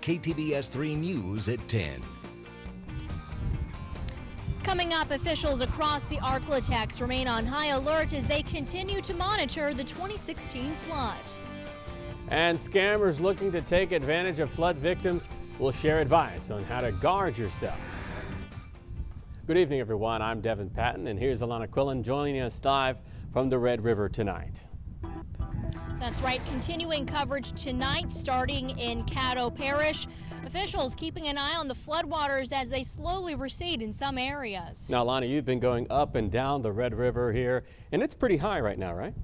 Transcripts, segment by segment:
KTBS 3 News at 10. Coming up, officials across the Arklatex remain on high alert as they continue to monitor the 2016 flood. And scammers looking to take advantage of flood victims will share advice on how to guard yourself. Good evening, everyone. I'm Devin Patton, and here's Alana Quillen joining us live from the Red River tonight. That's right. Continuing coverage tonight, starting in Caddo Parish. Officials keeping an eye on the floodwaters as they slowly recede in some areas. Now, Alana, you've been going up and down the Red River here, and it's pretty high right now, right?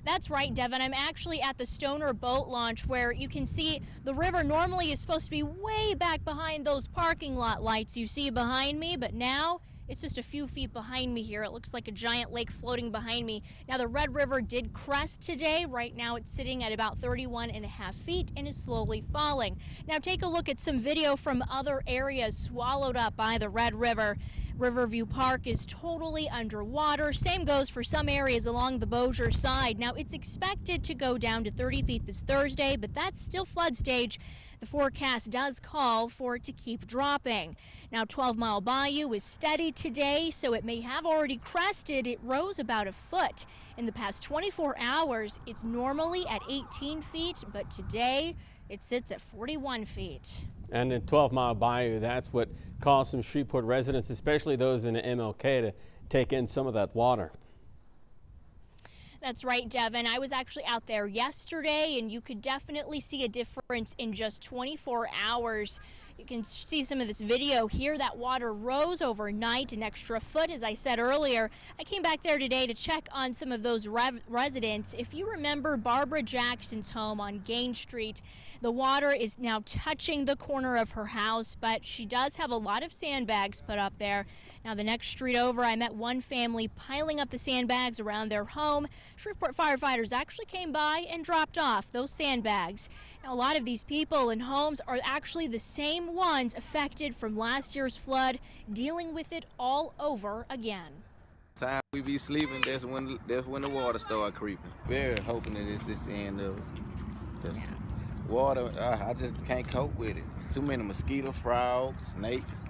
That's right, Devin. I'm actually at the Stoner boat launch where you can see the river normally is supposed to be way back behind those parking lot lights you see behind me, but now it's just a few feet behind me here. It looks like a giant lake floating behind me. Now, the Red River did crest today. Right now, it's sitting at about 31.5 feet and is slowly falling. Now, take a look at some video from other areas swallowed up by the Red River. Riverview Park is totally underwater. Same goes for some areas along the Bossier side. Now, it's expected to go down to 30 feet this Thursday, but that's still flood stage. The forecast does call for it to keep dropping. Now, 12 Mile Bayou is steady today, so it may have already crested. It rose about a foot. In the past 24 hours, it's normally at 18 feet, but today it sits at 41 feet. And in 12 Mile Bayou, that's what caused some Shreveport residents, especially those in the MLK, to take in some of that water. That's right, Devin. I was actually out there yesterday, and you could definitely see a difference in just 24 hours. You can see some of this video here. That water rose overnight an extra foot, as I said earlier. I came back there today to check on some of those residents. If you remember Barbara Jackson's home on Gain Street, the water is now touching the corner of her house, but she does have a lot of sandbags put up there. Now, the next street over, I met one family piling up the sandbags around their home. Shreveport firefighters actually came by and dropped off those sandbags. Now, a lot of these people and homes are actually the same ones affected from last year's flood, dealing with it all over again. Time we be sleeping, that's when the water start creeping. Very hoping that it's just the end of it. Cause water, I just can't cope with it. Too many mosquito, frogs, snakes.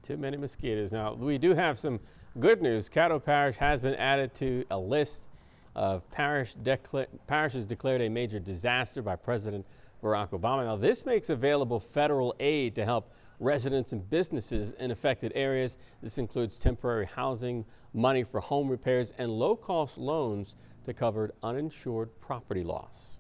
Too many mosquitoes. Now, we do have some good news. Caddo Parish has been added to a list of parishes declared a major disaster by President Barack Obama. Now, this makes available federal aid to help residents and businesses in affected areas. This includes temporary housing, money for home repairs, and low-cost loans to cover uninsured property loss.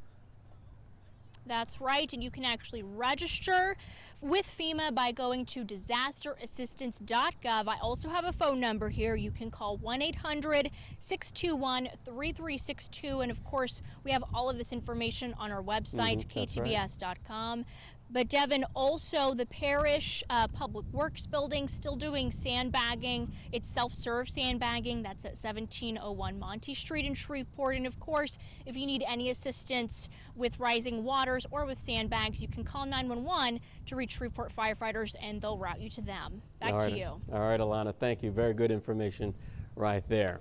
That's right, and you can actually register with FEMA by going to disasterassistance.gov. I also have a phone number here. You can call 1-800-621-3362, and of course, we have all of this information on our website, ktbs.com. But Devin, also the parish public works building still doing sandbagging. It's self-serve sandbagging. That's at 1701 Monty Street in Shreveport. And of course, if you need any assistance with rising waters or with sandbags, you can call 911 to reach Shreveport firefighters, and they'll route you to them. Back to you. All right, Alana, thank you. Very good information right there.